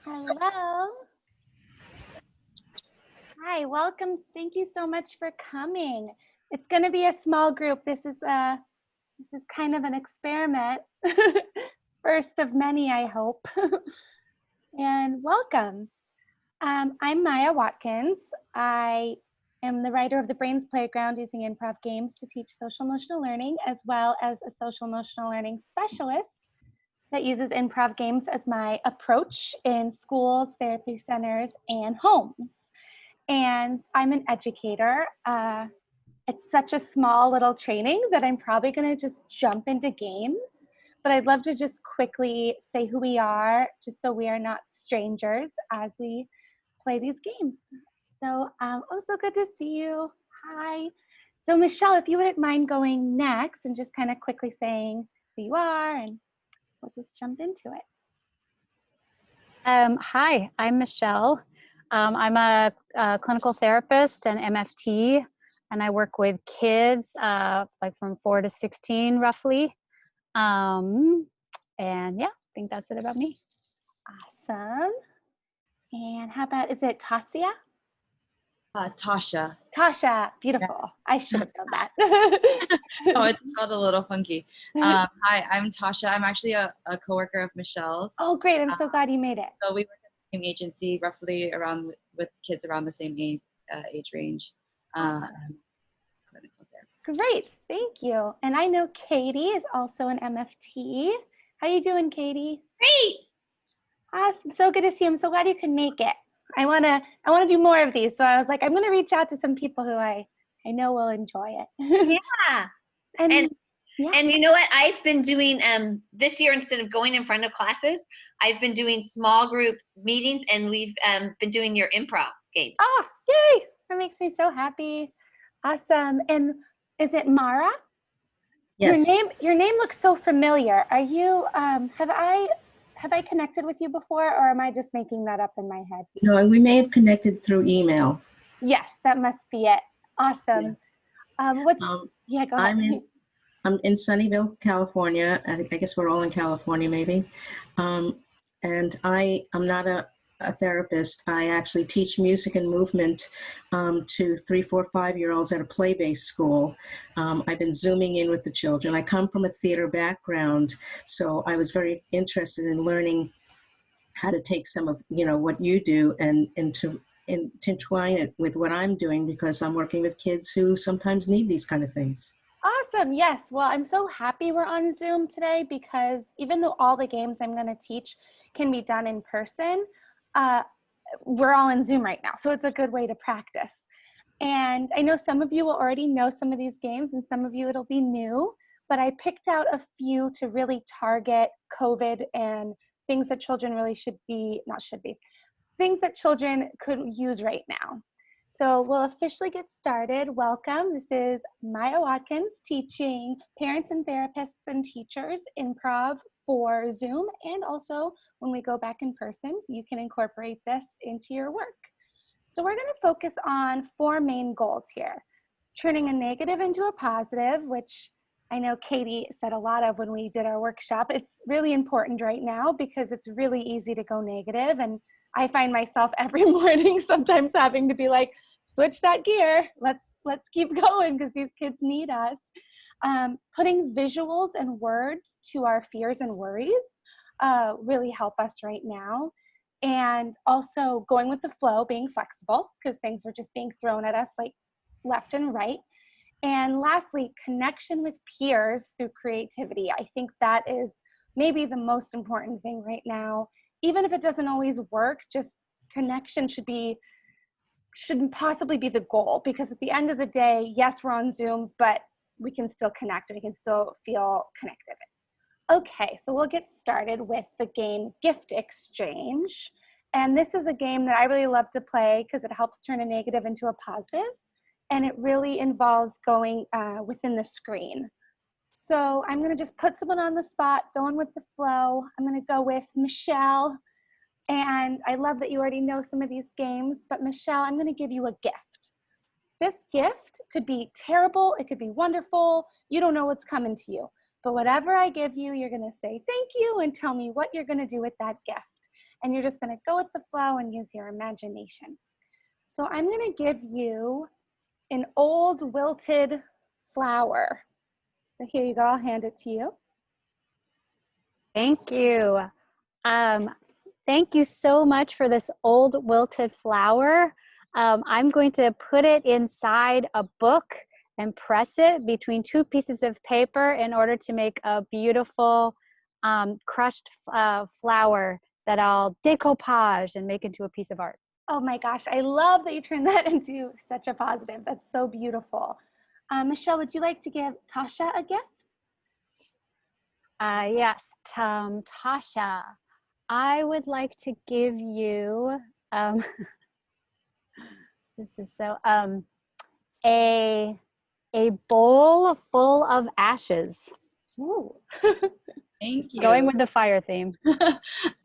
Hello. Hi, welcome. Thank you so much for coming. It's going to be a small group. This is kind of an experiment. First of many, I hope. And welcome. I'm Maja Watkins. I am the writer of The Brains Playground, using improv games to teach social emotional learning, as well as a social emotional learning specialist that uses improv games as my approach in schools, therapy centers, and homes. And I'm an educator. It's such a small little training that I'm probably going to just jump into games. But I'd love to just quickly say who we are, just so we are not strangers as we play these games. So, so good to see you. Hi. So Michelle, if you wouldn't mind going next and just kind of quickly saying who you are, and we'll just jump into it. Hi, I'm Michelle. I'm a clinical therapist and MFT, and I work with kids like from 4 to 16 roughly. And yeah, I think that's it about me. Awesome. And how about, is it Tasia? Tasha. Tasha, beautiful. Yeah. I should have known that. Oh, it spelled a little funky. Hi, I'm Tasha. I'm actually a coworker of Michelle's. Oh, great. I'm so glad you made it. So we work at the same agency, roughly around with kids around the same age range. Clinical therapy. Great. Thank you. And I know Katie is also an MFT. How you doing, Katie? Great. Awesome. So good to see you. I'm so glad you could make it. I want to do more of these. So I was like, I'm going to reach out to some people who I know will enjoy it. Yeah. And you know what? I've been doing this year, instead of going in front of classes, I've been doing small group meetings, and we've been doing your improv games. Oh, yay. That makes me so happy. Awesome. And is it Mara? Yes. Your name looks so familiar. Are you have I connected with you before, or am I just making that up in my head? No, we may have connected through email. Yes, that must be it. Awesome. Yeah. Go ahead. I'm in Sunnyvale, California. I guess we're all in California, maybe. And I'm not a therapist. I actually teach music and movement to 3, 4, 5-year-olds at a play-based school. I've been Zooming in with the children. I come from a theater background, so I was very interested in learning how to take some of what you do and to entwine it with what I'm doing, because I'm working with kids who sometimes need these kind of things. Awesome. Yes. Well, I'm so happy we're on Zoom today, because even though all the games I'm going to teach can be done in person, we're all in Zoom right now. So it's a good way to practice. And I know some of you will already know some of these games, and some of you it'll be new, but I picked out a few to really target COVID and things that children really things that children could use right now. So we'll officially get started. Welcome. This is Maja Watkins, teaching parents and therapists and teachers improv for Zoom. And also, when we go back in person, you can incorporate this into your work. So we're going to focus on 4 main goals here. Turning a negative into a positive, which I know Katie said a lot of when we did our workshop. It's really important right now because it's really easy to go negative. And I find myself every morning sometimes having to be like, switch that gear. Let's keep going, because these kids need us. Putting visuals and words to our fears and worries really help us right now. And also going with the flow, being flexible, because things are just being thrown at us like left and right. And lastly, connection with peers through creativity. I think that is maybe the most important thing right now. Even if it doesn't always work, just connection should possibly be the goal, because at the end of the day, yes, we're on Zoom, but we can still connect and we can still feel connected. Okay, so we'll get started with the game Gift Exchange. And this is a game that I really love to play because it helps turn a negative into a positive. And it really involves going within the screen. So I'm going to just put someone on the spot, going with the flow. I'm going to go with Michelle. And I love that you already know some of these games, but Michelle, I'm going to give you a gift. This gift could be terrible. It could be wonderful. You don't know what's coming to you. But whatever I give you, you're going to say thank you and tell me what you're going to do with that gift. and you're just gonna go with the flow and use your imagination. So I'm gonna give you an old wilted flower. So here you go, I'll hand it to you. Thank you. Thank you so much for this old wilted flower. I'm going to put it inside a book and press it between two pieces of paper in order to make a beautiful crushed flower that I'll decoupage and make into a piece of art. Oh my gosh, I love that you turned that into such a positive. That's so beautiful. Michelle, would you like to give Tasha a gift? Yes, Tasha, I would like to give you, this is so, a bowl full of ashes. Ooh. Thank you. Going with the fire theme.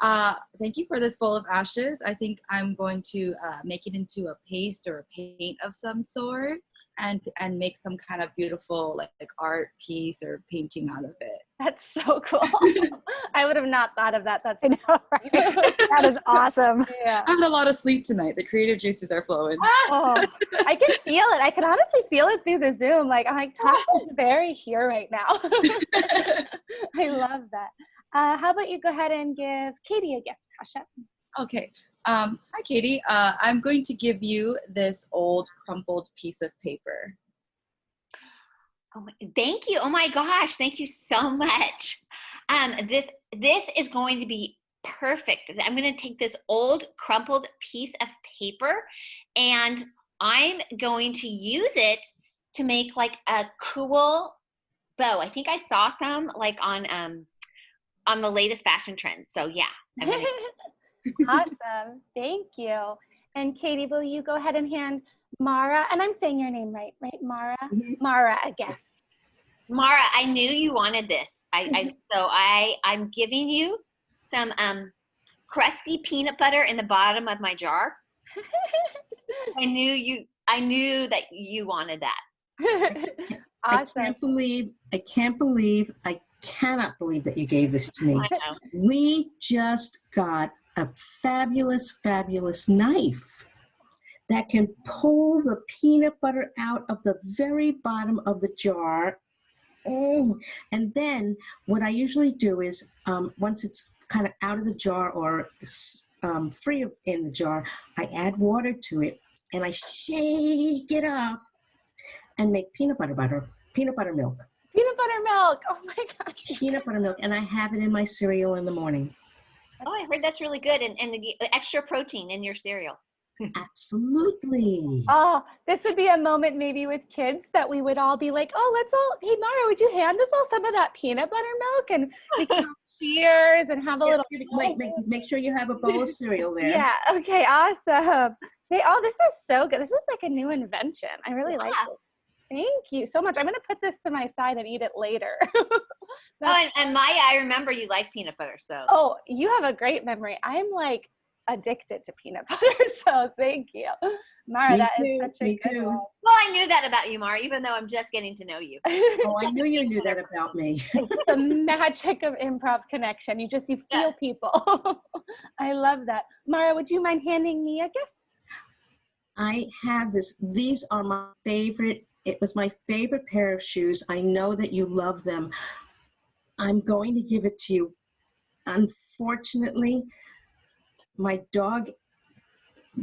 Thank you for this bowl of ashes. I think I'm going to make it into a paste or a paint of some sort and make some kind of beautiful like art piece or painting out of it. That's so cool. I would have not thought of that. That's I know, right? That is awesome. Yeah. I had a lot of sleep tonight. The creative juices are flowing. Oh, I can feel it. I can honestly feel it through the Zoom. Like, I'm like, Tasha's very here right now. I love that. How about you go ahead and give Katie a gift, Tasha? Okay. Hi, Katie. I'm going to give you this old crumpled piece of paper. Oh, thank you. Oh my gosh, thank you so much. This is going to be perfect. I'm going to take this old crumpled piece of paper and I'm going to use it to make like a cool bow. I think I saw some like on the latest fashion trends. So yeah. Awesome. Thank you. And Katie, will you go ahead and hand Mara, and I'm saying your name right, Mara? Mm-hmm. Mara a gift. Mara, I knew you wanted this. So I'm giving you some crusty peanut butter in the bottom of my jar. I knew that you wanted that. Awesome. I cannot believe that you gave this to me. I know. We just got a fabulous, fabulous knife that can pull the peanut butter out of the very bottom of the jar. And then what I usually do is once it's kind of out of the jar or free in the jar, I add water to it and I shake it up and make peanut butter milk. Peanut butter milk. Oh my gosh. Peanut butter milk. And I have it in my cereal in the morning. Oh, I heard that's really good and the extra protein in your cereal. Absolutely. Oh, this would be a moment maybe with kids that we would all be like, oh, hey, Mara, would you hand us all some of that peanut butter milk? And we can all cheers and have a little. Make sure you have a bowl of cereal there. Yeah. Okay. Awesome. This is so good. This is like a new invention. I really like it. Thank you so much. I'm going to put this to my side and eat it later. And Maya, I remember you like peanut butter, so. Oh, you have a great memory. I'm like addicted to peanut butter, so thank you. Mara, that is such a good one. Well, I knew that about you, Mara, even though I'm just getting to know you. Oh, I knew you knew that about me. It's the magic of improv connection. You feel people. I love that. Mara, would you mind handing me a gift? I have this. These are my favorite. It was my favorite pair of shoes. I know that you love them. I'm going to give it to you. Unfortunately, my dog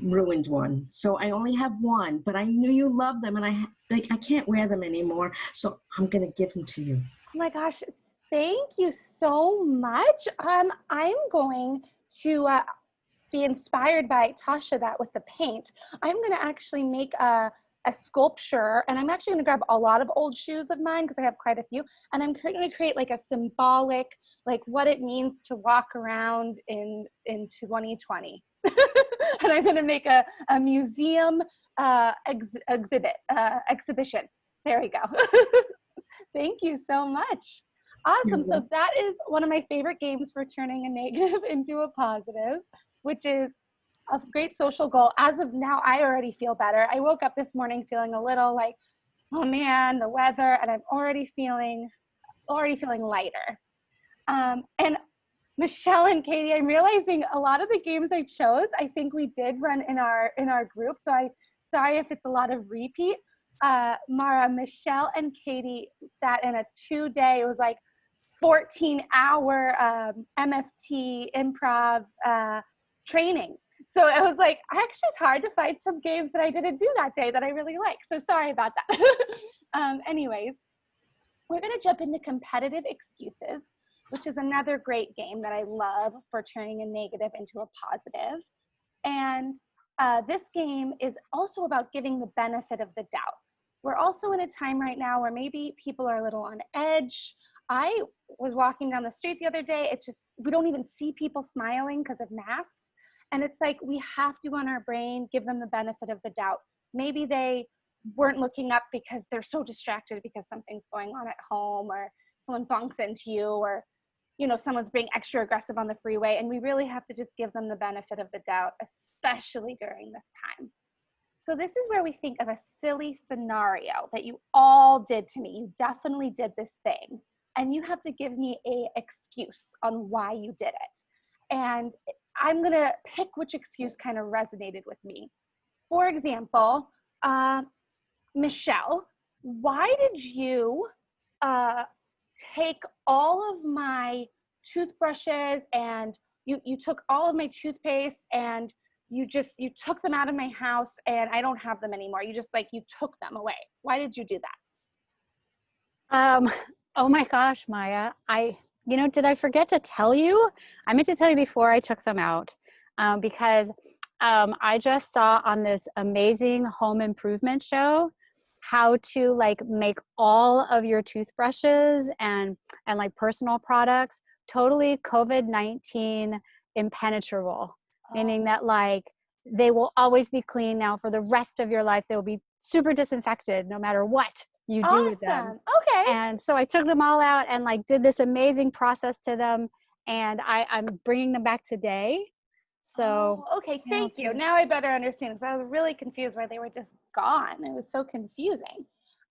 ruined one. So I only have one, but I knew you loved them and I can't wear them anymore. So I'm going to give them to you. Oh my gosh. Thank you so much. I'm going to be inspired by Tasha that with the paint. I'm going to actually make a sculpture, and I'm actually going to grab a lot of old shoes of mine because I have quite a few, and I'm going to create like a symbolic, like what it means to walk around in 2020. And I'm going to make a museum exhibition. There we go. Thank you so much. Awesome. So that is one of my favorite games for turning a negative into a positive, which is a great social goal. As of now, I already feel better. I woke up this morning feeling a little like, oh man, the weather, and I'm already feeling lighter. And Michelle and Katie, I'm realizing a lot of the games I chose, I think we did run in our group. So sorry if it's a lot of repeat. Mara, Michelle and Katie sat in a 2-day, it was like 14-hour MFT improv training. So it was like, actually it's hard to find some games that I didn't do that day that I really like. So sorry about that. Anyways, we're gonna jump into competitive excuses, which is another great game that I love for turning a negative into a positive. And this game is also about giving the benefit of the doubt. We're also in a time right now where maybe people are a little on edge. I was walking down the street the other day. It's just, we don't even see people smiling because of masks. And it's like, we have to, on our brain, give them the benefit of the doubt. Maybe they weren't looking up because they're so distracted because something's going on at home, or someone bunks into you, or someone's being extra aggressive on the freeway. And we really have to just give them the benefit of the doubt, especially during this time. So this is where we think of a silly scenario that you all did to me. You definitely did this thing. And you have to give me an excuse on why you did it. And I'm going to pick which excuse kind of resonated with me. For example, Michelle, why did you take all of my toothbrushes and you took all of my toothpaste and you took them out of my house and I don't have them anymore? You took them away. Why did you do that? Oh my gosh, Maya, did I forget to tell you? I meant to tell you before I took them out, because I just saw on this amazing home improvement show how to make all of your toothbrushes and personal products totally COVID-19 impenetrable, meaning that they will always be clean now for the rest of your life. They will be super disinfected no matter what you do with them. Okay. And so I took them all out and did this amazing process to them, and I'm bringing them back today. So okay, thank you. Now I better understand, because I was really confused why they were just gone. It was so confusing.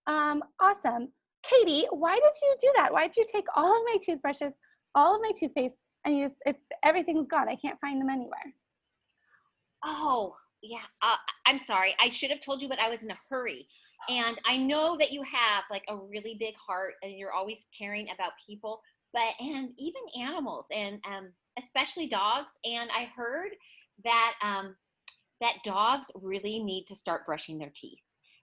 Awesome. Katie, why did you do that? Why did you take all of my toothbrushes, all of my toothpaste, and everything's gone? I can't find them anywhere. Oh, yeah. I'm sorry. I should have told you, but I was in a hurry. And I know that you have a really big heart and you're always caring about people, and even animals, and especially dogs. And I heard that that dogs really need to start brushing their teeth.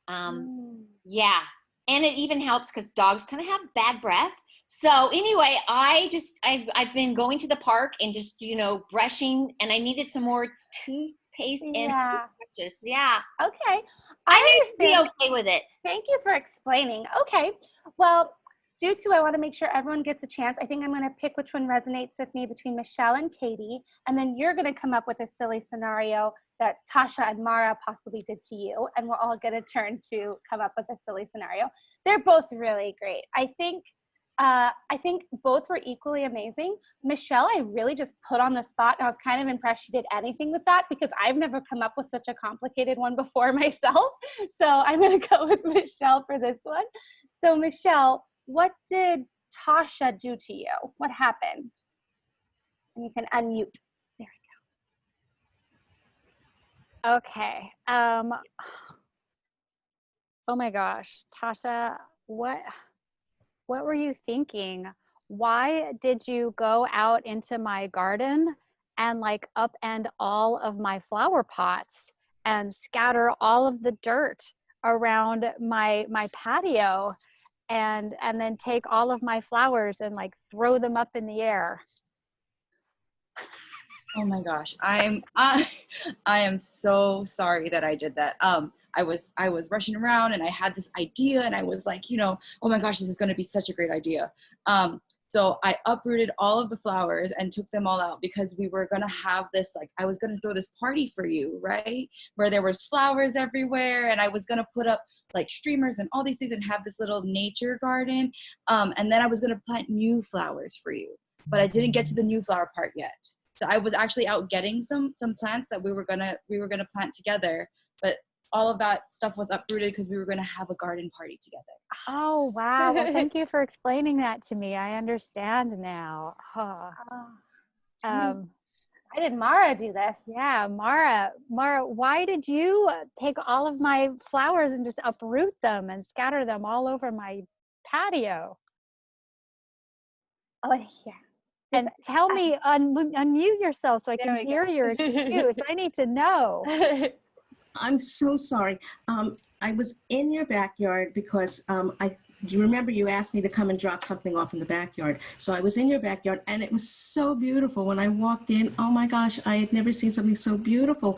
Yeah. And it even helps because dogs kind of have bad breath. So anyway, I've been going to the park and just, brushing, and I needed some more toothpaste and toothbrushes. Yeah. Okay. I need to be okay with it. Thank you for explaining. Okay. Well, I want to make sure everyone gets a chance. I think I'm going to pick which one resonates with me between Michelle and Katie, and then you're going to come up with a silly scenario that Tasha and Mara possibly did to you, and we'll all get a turn to come up with a silly scenario. They're both really great. I think both were equally amazing. Michelle, I really just put on the spot, and I was kind of impressed she did anything with that, because I've never come up with such a complicated one before myself. So I'm going to go with Michelle for this one. So Michelle, what did Tasha do to you? What happened? And you can unmute. There we go. Okay. Oh my gosh, Tasha, what were you thinking? Why did you go out into my garden and upend all of my flower pots and scatter all of the dirt around my patio, and then take all of my flowers and throw them up in the air? Oh my gosh, I am so sorry that I did that. I was rushing around and I had this idea, and I was like, oh my gosh, this is going to be such a great idea. So I uprooted all of the flowers and took them all out, because we were going to have this, I was going to throw this party for you, right? Where there was flowers everywhere, and I was going to put up streamers and all these things and have this little nature garden. And then I was going to plant new flowers for you, but I didn't get to the new flower part yet. So I was actually out getting some plants that we were gonna plant together, but all of that stuff was uprooted because we were gonna have a garden party together. Oh wow! Well, thank you for explaining that to me. I understand now. Why did Mara do this? Yeah, Mara, why did you take all of my flowers and just uproot them and scatter them all over my patio? Oh, yeah. And tell me, unmute yourself so I can hear your excuse. I need to know. I'm so sorry. I was in your backyard because do you remember you asked me to come and drop something off in the backyard? So I was in your backyard and it was so beautiful. When I walked in, oh my gosh, I had never seen something so beautiful.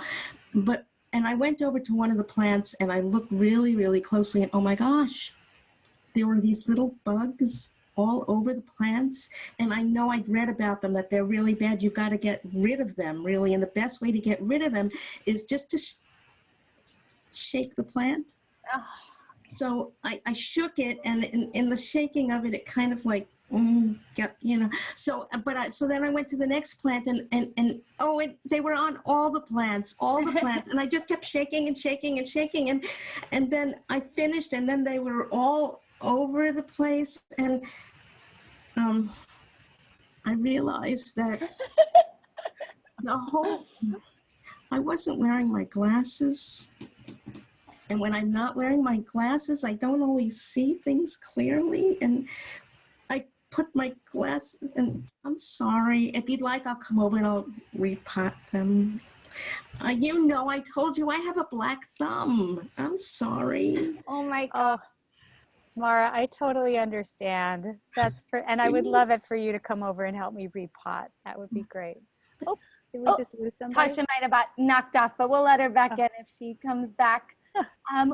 And I went over to one of the plants and I looked really, really closely and oh my gosh, there were these little bugs all over the plants. And I know I'd read about them, that they're really bad. You've got to get rid of them, really. And the best way to get rid of them is just to shake the plant. Oh. So I shook it, and in the shaking of it, it kind of like, got, you know. So, so then I went to the next plant, and they were on all the plants, and I just kept shaking and shaking and shaking, and then I finished, and then they were all over the place, and I realized that I wasn't wearing my glasses. And when I'm not wearing my glasses, I don't always see things clearly. And I put my glasses, and I'm sorry. If you'd like, I'll come over and I'll repot them. You know, I told you I have a black thumb. I'm sorry. Oh my God. Mara, I totally understand. And I would love it for you to come over and help me repot. That would be great. Oh, did we just lose somebody? Tasha might have got knocked off, but we'll let her back in if she comes back.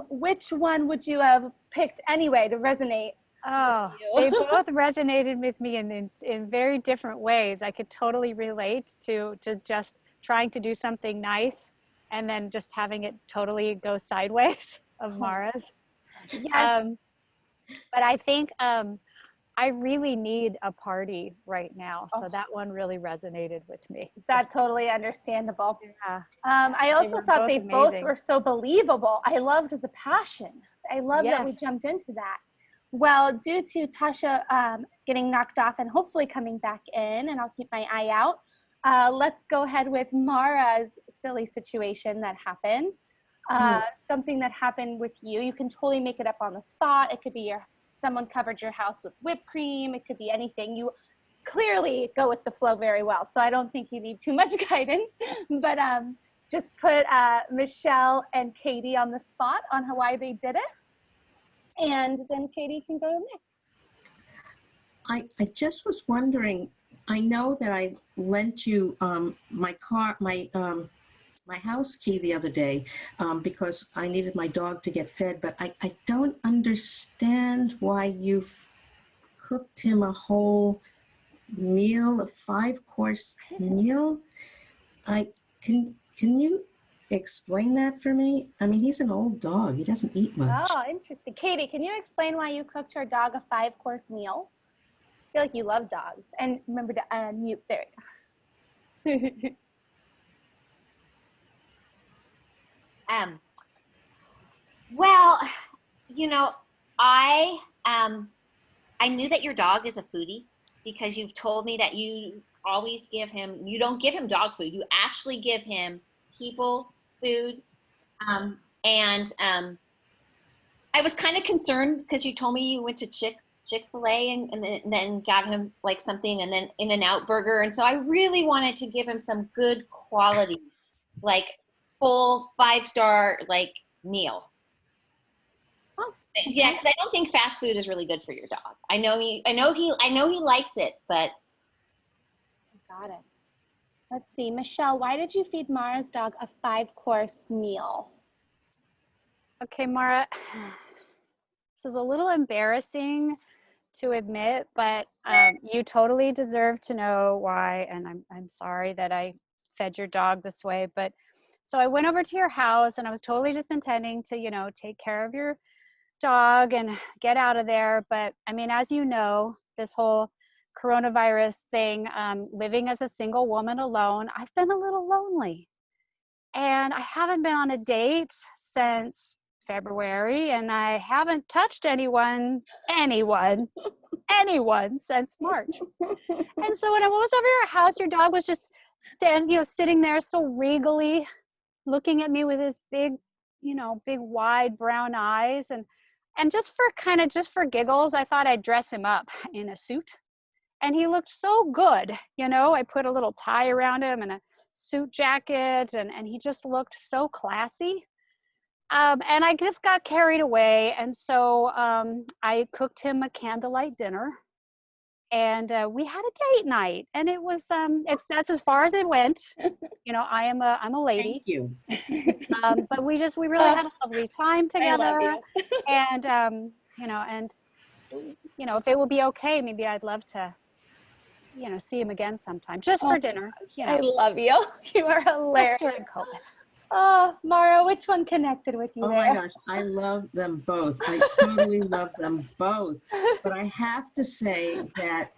Which one would you have picked anyway to resonate? Oh, they both resonated with me in very different ways. I could totally relate to just trying to do something nice and then just having it totally go sideways of Mara's. Yes. But I think I really need a party right now. So that one really resonated with me. That's totally understandable. Yeah. I also thought they both were so believable. I loved the passion. I love that we jumped into that. Well, due to Tasha getting knocked off and hopefully coming back in, and I'll keep my eye out, let's go ahead with Mara's silly situation that happened. Something that happened with you. You can totally make it up on the spot. It could be someone covered your house with whipped cream. It could be anything. You clearly go with the flow very well. So I don't think you need too much guidance, but just put Michelle and Katie on the spot on why they did it. And then Katie can go next. I just was wondering, I know that I lent you my house key the other day because I needed my dog to get fed, but I don't understand why you've cooked him a whole meal, a 5-course meal. Can you explain that for me? I mean, he's an old dog. He doesn't eat much. Oh, interesting. Katie, can you explain why you cooked your dog a 5-course meal? I feel like you love dogs. And remember to unmute. There you go. Well, you know, I knew that your dog is a foodie because you've told me that you always you don't give him dog food. You actually give him people food. I was kind of concerned because you told me you went to Chick-fil-A and then got him like something and then In-N-Out burger. And so I really wanted to give him some good quality, like full 5-star like meal. Oh, yeah, because I don't think fast food is really good for your dog. I know he likes it, but got it. Let's see, Michelle, why did you feed Mara's dog a 5-course meal? Okay, Mara, this is a little embarrassing to admit, but you totally deserve to know why, and I'm sorry that I fed your dog this way, but so I went over to your house and I was totally just intending to, take care of your dog and get out of there. But I mean, as you know, this whole coronavirus thing, living as a single woman alone, I've been a little lonely. And I haven't been on a date since February, and I haven't touched anyone since March. And so when I was over your house, your dog was just sitting there so regally, looking at me with his big, big wide brown eyes, and just for giggles, I thought I'd dress him up in a suit. And he looked so good, I put a little tie around him and a suit jacket, and he just looked so classy. And I just got carried away. And so I cooked him a candlelight dinner, and we had a date night, and it was, that's as far as it went. I'm a lady. Thank you. But we really had a lovely time together. I love you. And, if it would be okay, maybe I'd love to, see him again sometime, just for dinner. I love you. You are hilarious. Just during COVID. Oh, Mara, which one connected with you Oh there? my gosh, I love them both. I totally love them both. But I have to say that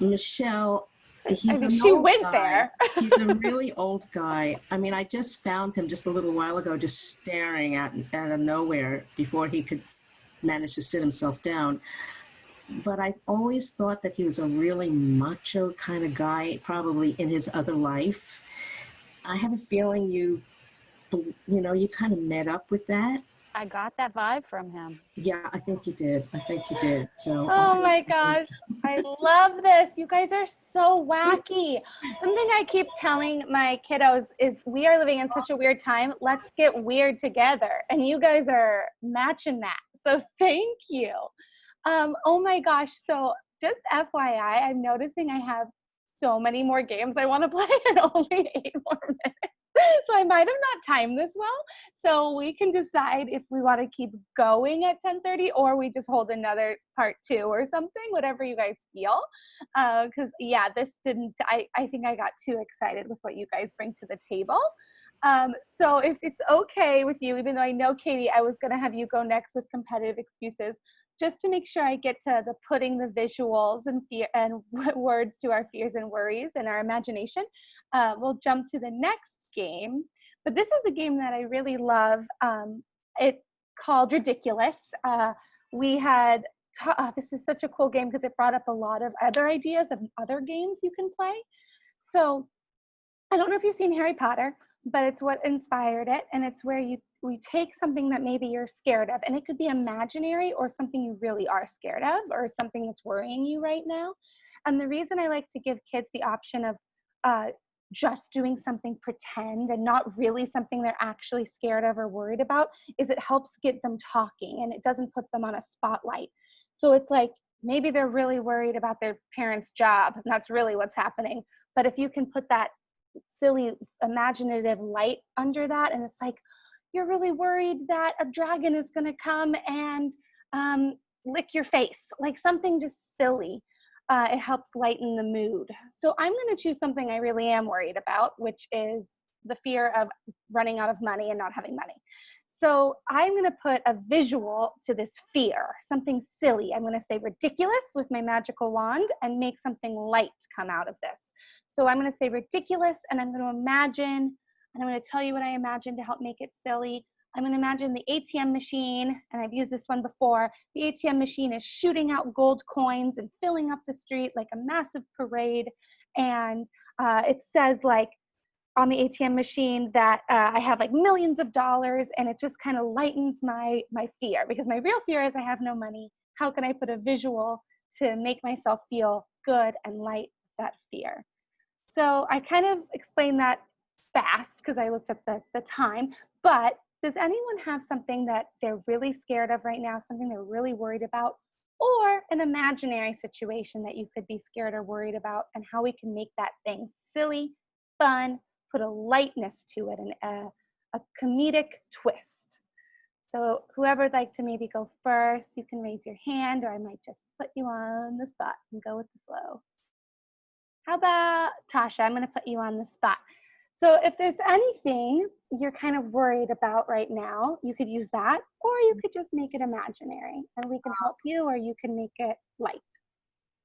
Michelle, She went there. He's a really old guy. I mean, I just found him just a little while ago, just staring out of nowhere before he could manage to sit himself down. But I always thought that he was a really macho kind of guy, probably in his other life. I have a feeling you kind of met up with that. I got that vibe from him. Yeah, I think you did. So. Oh my gosh, I love this. You guys are so wacky. Something I keep telling my kiddos is we are living in such a weird time. Let's get weird together. And you guys are matching that. So thank you. Oh my gosh. So just FYI, I'm noticing I have so many more games I want to play and only 8 more minutes. So I might have not timed this well. So we can decide if we want to keep going at 10:30 or we just hold another part 2 or something, whatever you guys feel. Because this didn't, I think I got too excited with what you guys bring to the table. So if it's okay with you, even though I know, Katie, I was going to have you go next with competitive excuses, just to make sure I get to the putting the visuals and fear and words to our fears and worries and our imagination, we'll jump to the next game. But this is a game that I really love. It's called Ridiculous. We had, this is such a cool game because it brought up a lot of other ideas of other games you can play. So I don't know if you've seen Harry Potter, but it's what inspired it. And it's where we take something that maybe you're scared of, and it could be imaginary or something you really are scared of or something that's worrying you right now. And the reason I like to give kids the option of just doing something pretend and not really something they're actually scared of or worried about is it helps get them talking and it doesn't put them on a spotlight. So it's like maybe they're really worried about their parents' job, and that's really what's happening. But if you can put that silly imaginative light under that, and it's like, you're really worried that a dragon is going to come and lick your face, like something just silly. It helps lighten the mood. So I'm going to choose something I really am worried about, which is the fear of running out of money and not having money. So I'm going to put a visual to this fear, something silly. I'm going to say ridiculous with my magical wand and make something light come out of this. So I'm going to say ridiculous, and I'm going to imagine, and I'm going to tell you what I imagine to help make it silly. I'm going to imagine the ATM machine, and I've used this one before. The ATM machine is shooting out gold coins and filling up the street like a massive parade. And it says like on the ATM machine that I have like millions of dollars, and it just kind of lightens my fear, because my real fear is I have no money. How can I put a visual to make myself feel good and light that fear? So I kind of explained that fast because I looked at the time, but does anyone have something that they're really scared of right now, something they're really worried about, or an imaginary situation that you could be scared or worried about, and how we can make that thing silly, fun, put a lightness to it, and a comedic twist? So whoever'd like to maybe go first, you can raise your hand, or I might just put you on the spot and go with the flow. How about Tasha? I'm going to put you on the spot. So if there's anything you're kind of worried about right now, you could use that, or you could just make it imaginary, and we can help you, or you can make it light.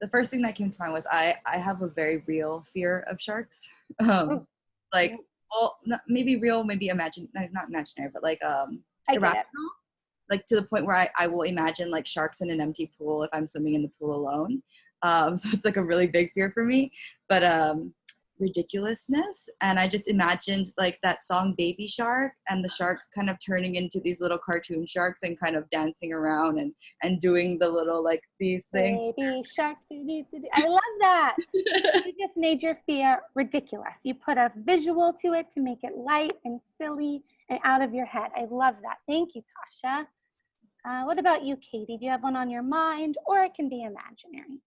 The first thing that came to mind was I have a very real fear of sharks. Like, well, maybe real, maybe not imaginary, but like I get it. irrational, like to the point where I will imagine like sharks in an empty pool if I'm swimming in the pool alone. So it's like a really big fear for me, but ridiculousness. And I just imagined like that song Baby Shark, and the sharks kind of turning into these little cartoon sharks and kind of dancing around and doing the little like these things. Baby shark. I love that. You just made your fear ridiculous. You put a visual to it to make it light and silly and out of your head. I love that. Thank you, Tasha. What about you, Katie? Do you have one on your mind, or it can be imaginary?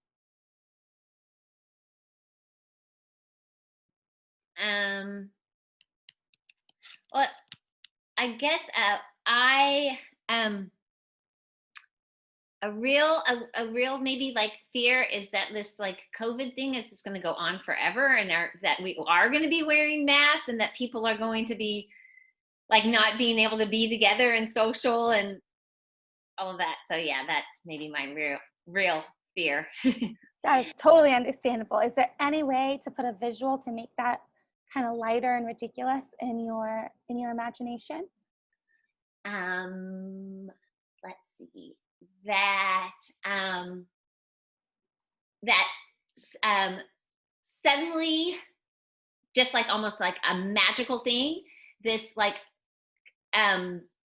Well, I guess I a real maybe like fear is that this like COVID thing is just going to go on forever, and that we are going to be wearing masks, and that people are going to be like not being able to be together and social and all of that. So yeah, that's maybe my real fear. That is totally understandable. Is there any way to put a visual to make that kind of lighter and ridiculous in your imagination? Let's see. That suddenly, just like almost like a magical thing, this like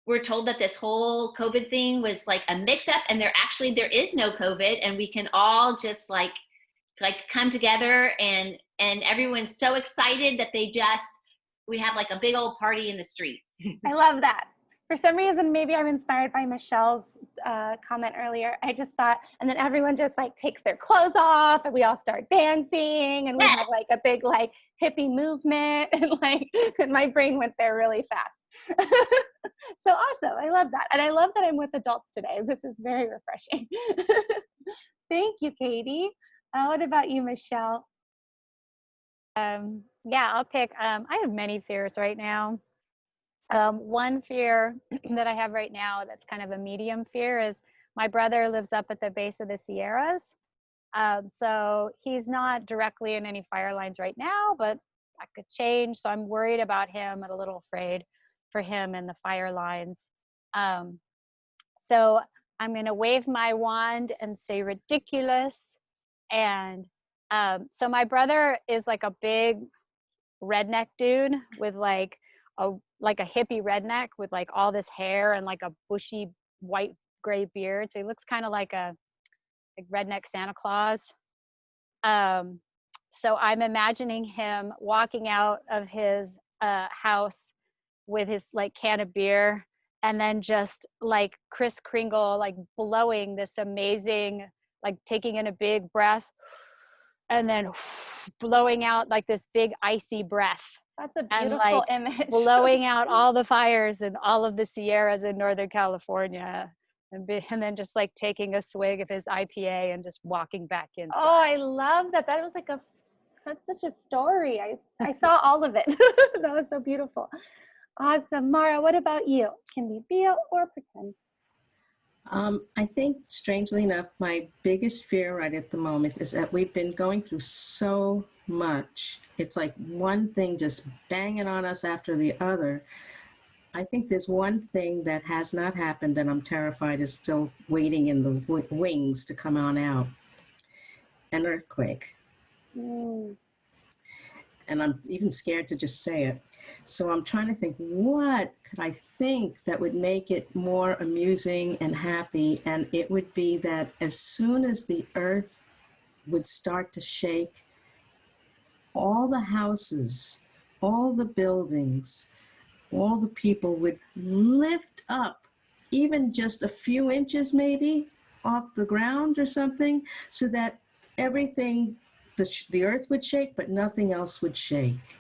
we're told that this whole COVID thing was like a mix-up, and there is no COVID, and we can all just like come together, and everyone's so excited that we have like a big old party in the street. I love that. For some reason, maybe I'm inspired by Michelle's comment earlier. I just thought, and then everyone just like takes their clothes off, and we all start dancing, and we have like a big like hippie movement, and like my brain went there really fast. So awesome. I love that. And I love that I'm with adults today. This is very refreshing. Thank you, Katie. What about you, Michelle? Yeah, I'll pick. I have many fears right now. One fear that I have right now that's kind of a medium fear is my brother lives up at the base of the Sierras. So he's not directly in any fire lines right now, but that could change. So I'm worried about him and a little afraid for him and the fire lines. So I'm going to wave my wand and say ridiculous. And so my brother is like a big redneck dude with like a hippie redneck with like all this hair and like a bushy white gray beard. So he looks kind of like a redneck Santa Claus. So I'm imagining him walking out of his house with his like can of beer, and then just like Kris Kringle, like blowing this amazing, like taking in a big breath and then blowing out like this big icy breath. That's a beautiful and, like, image. blowing out all the fires in all of the Sierras in Northern California. And then just like taking a swig of his IPA and just walking back inside. Oh, I love that. That was like that's such a story. I saw all of it. That was so beautiful. Awesome. Mara, what about you? Can we be or pretend? I think, strangely enough, my biggest fear right at the moment is that we've been going through so much. It's like one thing just banging on us after the other. I think there's one thing that has not happened that I'm terrified is still waiting in the wings to come on out. An earthquake. And I'm even scared to just say it. So I'm trying to think, what could I think that would make it more amusing and happy? And it would be that as soon as the earth would start to shake, all the houses, all the buildings, all the people would lift up, even just a few inches maybe off the ground or something, so that everything, the earth would shake, but nothing else would shake.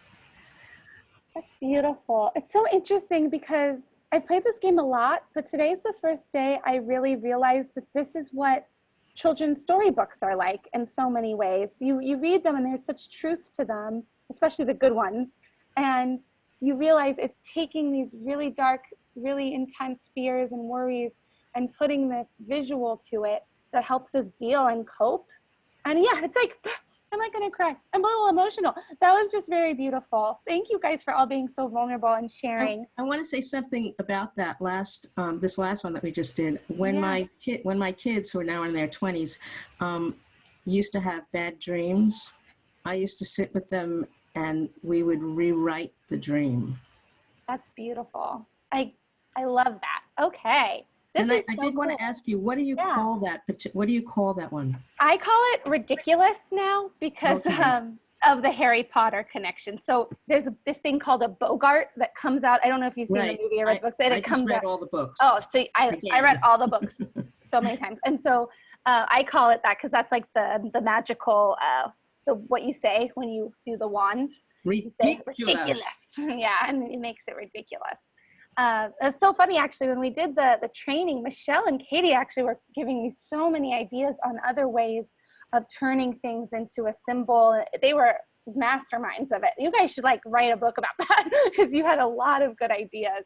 That's beautiful. It's so interesting because I played this game a lot, but today's the first day I really realized that this is what children's storybooks are like in so many ways. You read them and there's such truth to them, especially the good ones, and you realize it's taking these really dark, really intense fears and worries and putting this visual to it that helps us deal and cope. And yeah, it's like I'm like gonna cry. I'm a little emotional. That was just very beautiful. Thank you guys for all being so vulnerable and sharing. I want to say something about that this last one that we just did. When Yeah. my kids, who are now in their 20s, used to have bad dreams, I used to sit with them and we would rewrite the dream. That's beautiful. I love that. Okay. And This is I so did want cool. to ask you, what do you Yeah. call that? What do you call that one? I call it ridiculous now because Okay. of the Harry Potter connection. So there's this thing called a Bogart that comes out. I don't know if you've seen Right. the movie or read the books. And I it just comes read out. all the books. Oh, so I read Again. all the books so many times. And so I call it that because that's like the magical, what you say when you do the wand. You say ridiculous. Yeah, and it makes it ridiculous. It's so funny, actually, when we did the training, Michelle and Katie actually were giving me so many ideas on other ways of turning things into a symbol. They were masterminds of it. You guys should like write a book about that because you had a lot of good ideas.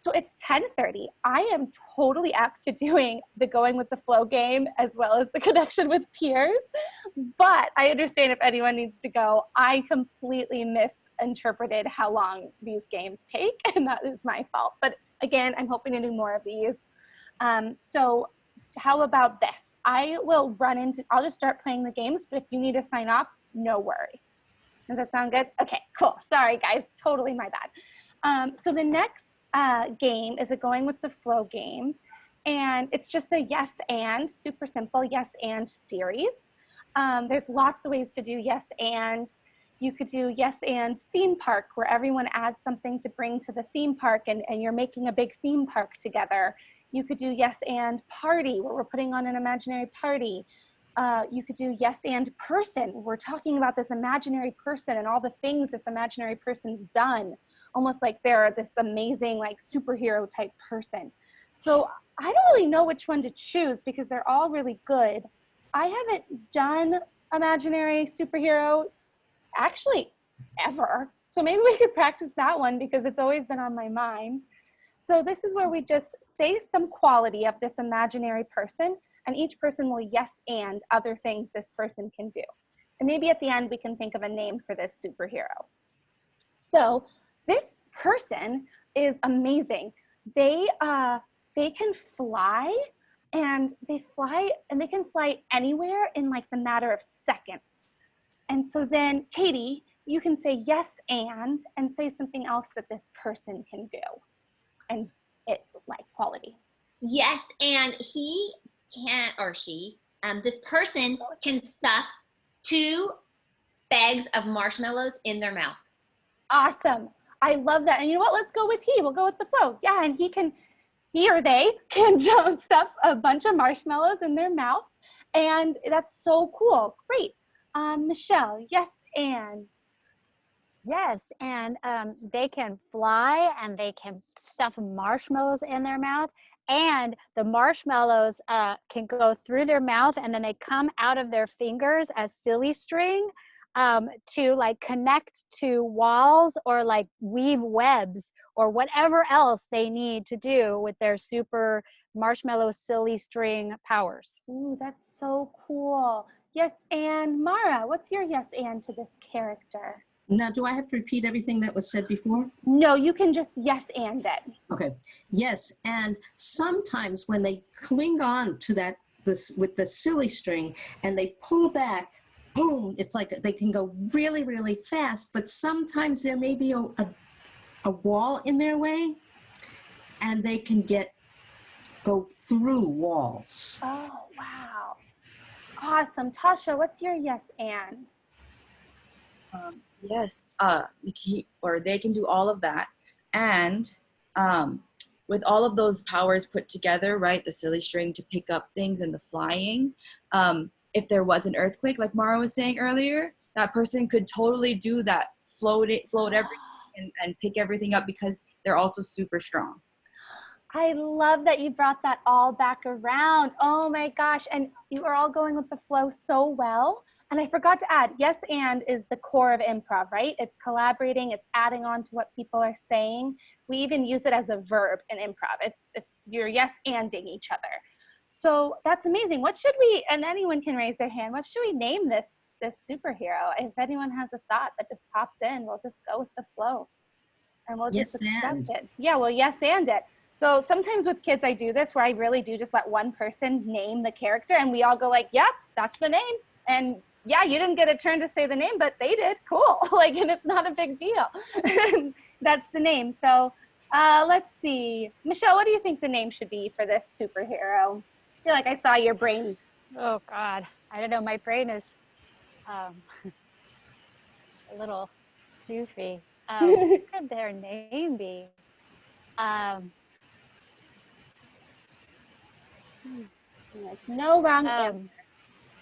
So it's 10:30. I am totally apt to doing the going with the flow game as well as the connection with peers. But I understand if anyone needs to go. I completely misinterpreted how long these games take, and that is my fault. But again, I'm hoping to do more of these. So how about this? I'll just start playing the games, but if you need to sign off, no worries. Does that sound good? Okay, cool. Sorry, guys. Totally my bad. So the next game is a going with the flow game. And it's just a yes and, super simple yes and series. There's lots of ways to do yes and. You could do yes and theme park, where everyone adds something to bring to the theme park and you're making a big theme park together. You could do yes and party, where we're putting on an imaginary party. You could do yes and person. We're talking about this imaginary person and all the things this imaginary person's done, almost like they're this amazing like superhero type person. So I don't really know which one to choose because they're all really good. I haven't done imaginary superhero actually ever. So maybe we could practice that one because it's always been on my mind. So this is where we just say some quality of this imaginary person, and each person will yes and other things this person can do. And maybe at the end we can think of a name for this superhero. So this person is amazing. They can fly, and they can fly anywhere in like the matter of seconds. And so then, Katie, you can say yes and say something else that this person can do. And it's like quality. Yes, and he can, or she, this person can stuff 2 bags of marshmallows in their mouth. Awesome. I love that. And you know what? Let's go with he. We'll go with the flow. Yeah, and he or they can stuff a bunch of marshmallows in their mouth. And that's so cool. Great. Michelle, yes and. Yes, and they can fly and they can stuff marshmallows in their mouth, and the marshmallows can go through their mouth and then they come out of their fingers as silly string to like connect to walls or like weave webs or whatever else they need to do with their super marshmallow silly string powers. Ooh, that's so cool. Yes and. Mara, what's your yes and to this character? Now, do I have to repeat everything that was said before? No, you can just yes and it. Okay. Yes, and sometimes when they cling on to this with the silly string and they pull back, boom, it's like they can go really, really fast, but sometimes there may be a wall in their way and they can go through walls. Oh, wow. Awesome. Tasha, what's your yes and? Yes, they can do all of that. And with all of those powers put together, right, the silly string to pick up things and the flying, if there was an earthquake, like Mara was saying earlier, that person could totally do that, float everything and pick everything up because they're also super strong. I love that you brought that all back around. Oh my gosh. And you are all going with the flow so well. And I forgot to add, yes and is the core of improv, right? It's collaborating, it's adding on to what people are saying. We even use it as a verb in improv. It's you're yes anding each other. So that's amazing. What should we, and anyone can raise their hand, what should we name this this superhero? If anyone has a thought that just pops in, we'll just go with the flow and we'll just accept it. Yeah, well, yes and it. So sometimes with kids, I do this where I really do just let one person name the character and we all go like, yep, that's the name. And yeah, you didn't get a turn to say the name, but they did. Cool. Like, and it's not a big deal. That's the name. So let's see. Michelle, what do you think the name should be for this superhero? I feel like I saw your brain. Oh God, I don't know. My brain is a little goofy. What could their name be? No wrong answer.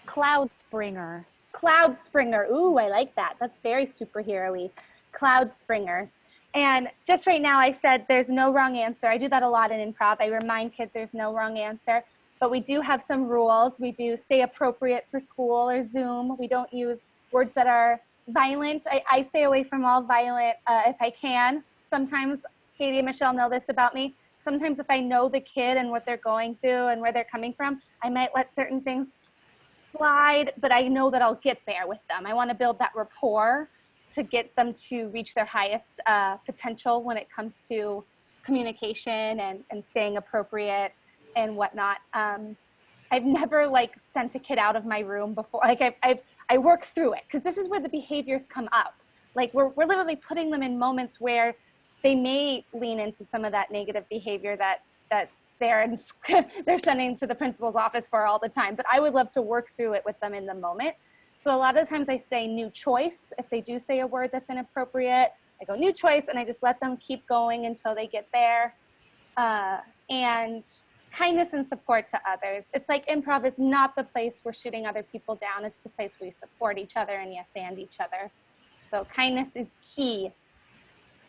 Cloud Springer. Cloud Springer. Ooh, I like that. That's very superhero-y. Cloud Springer. And just right now, I said there's no wrong answer. I do that a lot in improv. I remind kids there's no wrong answer. But we do have some rules. We do stay appropriate for school or Zoom. We don't use words that are violent. I stay away from all violent if I can. Sometimes, Katie and Michelle know this about me. Sometimes if I know the kid and what they're going through and where they're coming from, I might let certain things slide, but I know that I'll get there with them. I want to build that rapport to get them to reach their highest potential when it comes to communication and staying appropriate and whatnot. I've never like sent a kid out of my room before. Like I work through it because this is where the behaviors come up. Like we're literally putting them in moments where they may lean into some of that negative behavior that they're sending to the principal's office for all the time. But I would love to work through it with them in the moment. So a lot of times I say new choice. If they do say a word that's inappropriate, I go new choice and I just let them keep going until they get there. And kindness and support to others. It's like improv is not the place we're shooting other people down. It's the place we support each other and yes and each other. So kindness is key.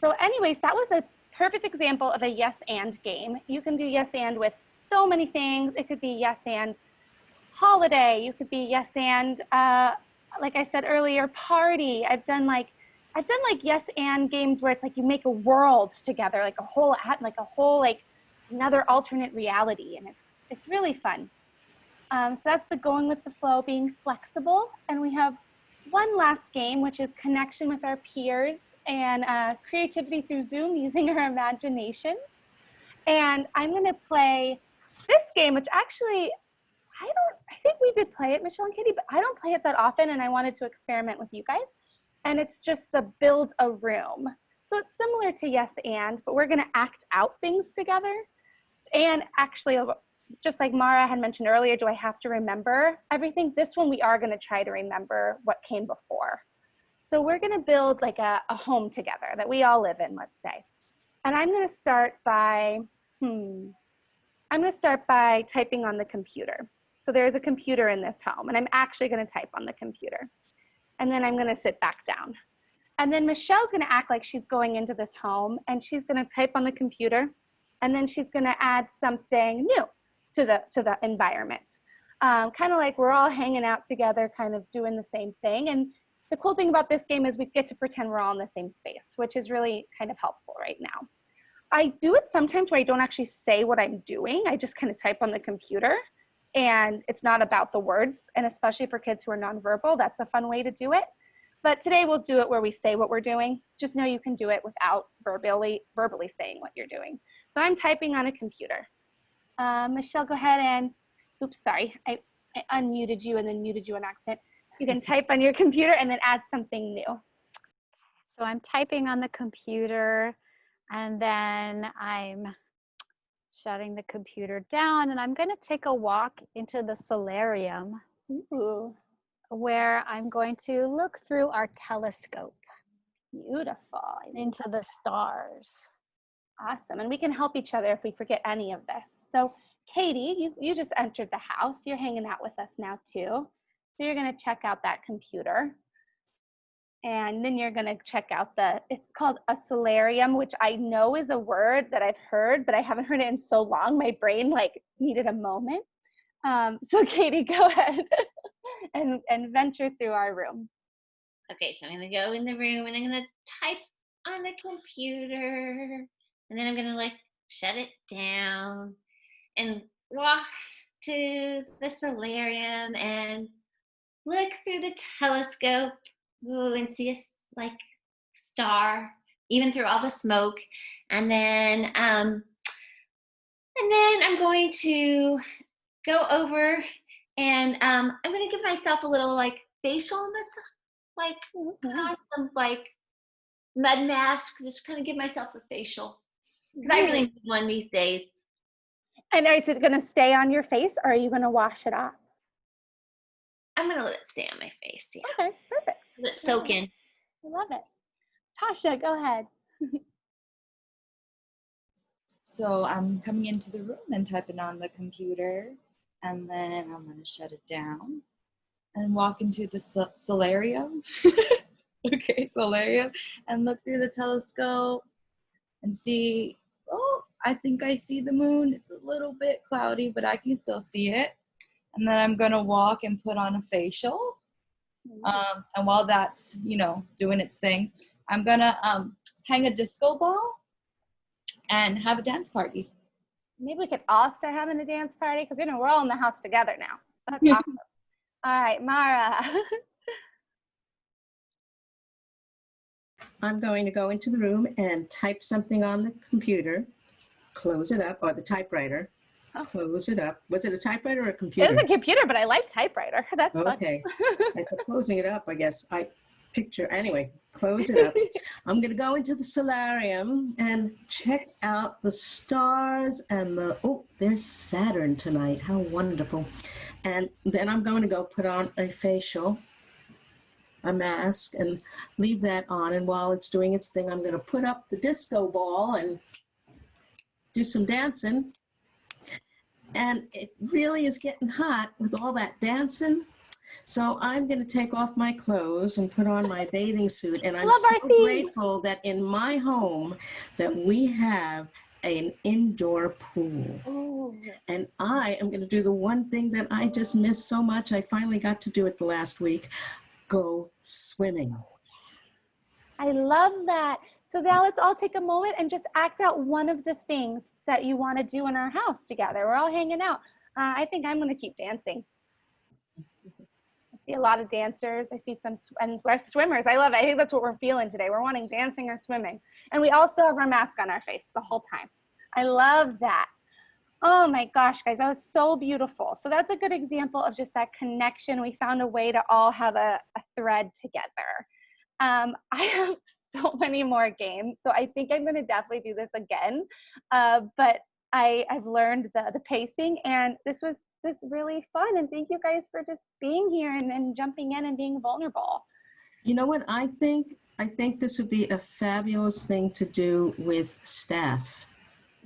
So anyways, that was a perfect example of a yes and game. You can do yes and with so many things. It could be yes and holiday. You could be yes and like I said earlier, party. I've done like yes and games where it's like you make a world together, like a whole another alternate reality, and it's really fun. So that's the going with the flow, being flexible, and we have one last game, which is connection with our peers and creativity through Zoom using our imagination. And I'm going to play this game, which actually I think we did play it, Michelle and Katie, but I don't play it that often, and I wanted to experiment with you guys. And it's just the build a room. So it's similar to yes and, but we're going to act out things together. And actually, just like Mara had mentioned earlier, do I have to remember everything? This one we are going to try to remember what came before. So we're going to build like a home together that we all live in, let's say. And I'm going to start by typing on the computer. So there's a computer in this home, and I'm actually going to type on the computer. And then I'm going to sit back down. And then Michelle's going to act like she's going into this home, and she's going to type on the computer, and then she's going to add something new to the environment. Kind of like we're all hanging out together, kind of doing the same thing. And the cool thing about this game is we get to pretend we're all in the same space, which is really kind of helpful right now. I do it sometimes where I don't actually say what I'm doing. I just kind of type on the computer, and it's not about the words. And especially for kids who are nonverbal, that's a fun way to do it. But today we'll do it where we say what we're doing. Just know you can do it without verbally saying what you're doing. So I'm typing on a computer. Michelle, go ahead and, oops, sorry. I unmuted you and then muted you on accident. You can type on your computer and then add something new. So I'm typing on the computer, and then I'm shutting the computer down, and I'm going to take a walk into the solarium. Ooh. Where I'm going to look through our telescope. Beautiful. Into the stars. Awesome. And we can help each other if we forget any of this. So Katie, you just entered the house. You're hanging out with us now too. So you're going to check out that computer. And then you're going to check out it's called a solarium, which I know is a word that I've heard, but I haven't heard it in so long. My brain needed a moment. So Katie, go ahead and venture through our room. Okay, so I'm going to go in the room and I'm going to type on the computer, and then I'm going to shut it down and walk to the solarium and look through the telescope, ooh, and see a like star, even through all the smoke. And then I'm going to go over and I'm going to give myself a little like facial massage, like put on some like mud mask, just kind of give myself a facial. Because I really need one these days. And is it going to stay on your face, or are you going to wash it off? I'm going to let it stay on my face. Yeah. Okay, perfect. Let it soak in. I love it. Tasha, go ahead. So I'm coming into the room and typing on the computer, and then I'm going to shut it down and walk into the solarium. Okay, solarium, and look through the telescope and see, oh, I think I see the moon. It's a little bit cloudy, but I can still see it. And then I'm going to walk and put on a facial. And while that's, doing its thing, I'm going to hang a disco ball and have a dance party. Maybe we could all start having a dance party, because we're all in the house together now. That's awesome. All right, Mara. I'm going to go into the room and type something on the computer, close it up, or the typewriter, close it up. Was it a typewriter or a computer? It was a computer, but I like typewriter. That's okay. Closing it up, I guess. Anyway, close it up. I'm going to go into the solarium and check out the stars and there's Saturn tonight. How wonderful. And then I'm going to go put on a facial, a mask, and leave that on. And while it's doing its thing, I'm going to put up the disco ball and do some dancing. And it really is getting hot with all that dancing. So I'm going to take off my clothes and put on my bathing suit. And I'm so grateful that in my home that we have an indoor pool. Ooh. And I am going to do the one thing that I just missed so much. I finally got to do it the last week. Go swimming. I love that. So now let's all take a moment and just act out one of the things that you want to do in our house together. We're all hanging out. I think I'm going to keep dancing. I see a lot of dancers. I see some, and we're swimmers. I love it. I think that's what we're feeling today. We're wanting dancing or swimming. And we all still have our mask on our face the whole time. I love that. Oh my gosh, guys, that was so beautiful. So that's a good example of just that connection. We found a way to all have a thread together. I have so many more games, so I think I'm going to definitely do this again. But I've learned the pacing, and this was really fun. And thank you guys for just being here and jumping in and being vulnerable. You know what I think? I think this would be a fabulous thing to do with staff.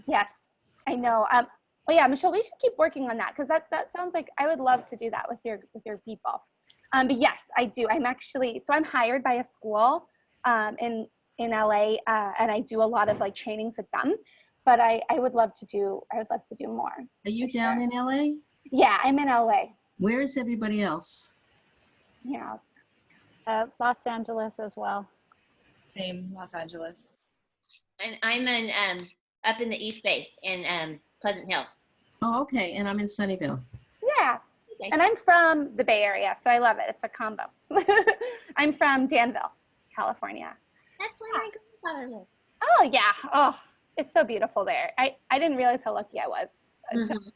Yes, I know. Oh yeah, Michelle, we should keep working on that, because that sounds like I would love to do that with your people. But yes, I do. I'm hired by a school in LA, and I do a lot of like trainings with them. But I would love to do more. Are you down in LA? Yeah, I'm in LA. Where is everybody else? Yeah. Los Angeles as well. Same, Los Angeles. And I'm in up in the East Bay in Pleasant Hill. Oh, okay. And I'm in Sunnyvale. Yeah. Okay. And I'm from the Bay Area, so I love it. It's a combo. I'm from Danville, California. That's where my grandfather lives. Oh yeah. Oh, it's so beautiful there. I didn't realize how lucky I was. Mm-hmm.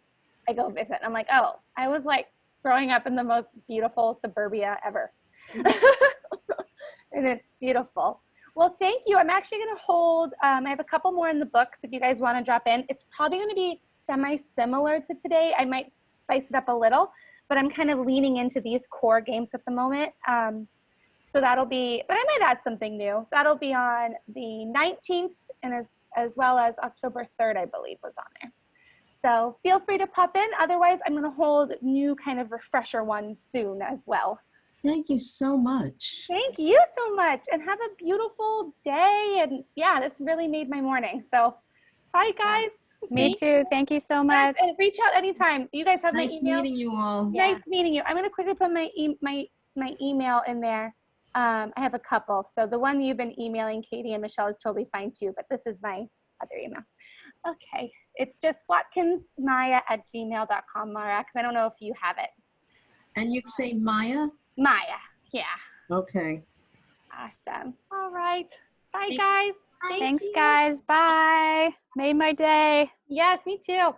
I go visit. I'm like, oh, I was like growing up in the most beautiful suburbia ever. And it's beautiful. Well, thank you. I'm actually going to hold, I have a couple more in the books if you guys want to drop in. It's probably going to be semi-similar to today. I might spice it up a little, but I'm kind of leaning into these core games at the moment. So that'll be, but I might add something new. That'll be on the 19th, and as well as October 3rd, I believe, was on there. So feel free to pop in. Otherwise, I'm going to hold new kind of refresher ones soon as well. Thank you so much. Thank you so much, and have a beautiful day. And yeah, this really made my morning. So bye, guys. Me too. Thank you so much. And reach out anytime. You guys have Nice my email. meeting you all. Nice meeting you. I'm going to quickly put my email in there. I have a couple. So the one you've been emailing, Katie and Michelle, is totally fine too, but this is my other email. Okay. It's just watkinsmaya@gmail.com, Mara, because I don't know if you have it. And you say Maya? Maya. Yeah. Okay. Awesome. All right. Bye, Thank- guys. Thanks, guys. Bye. Made my day. Yes, me too.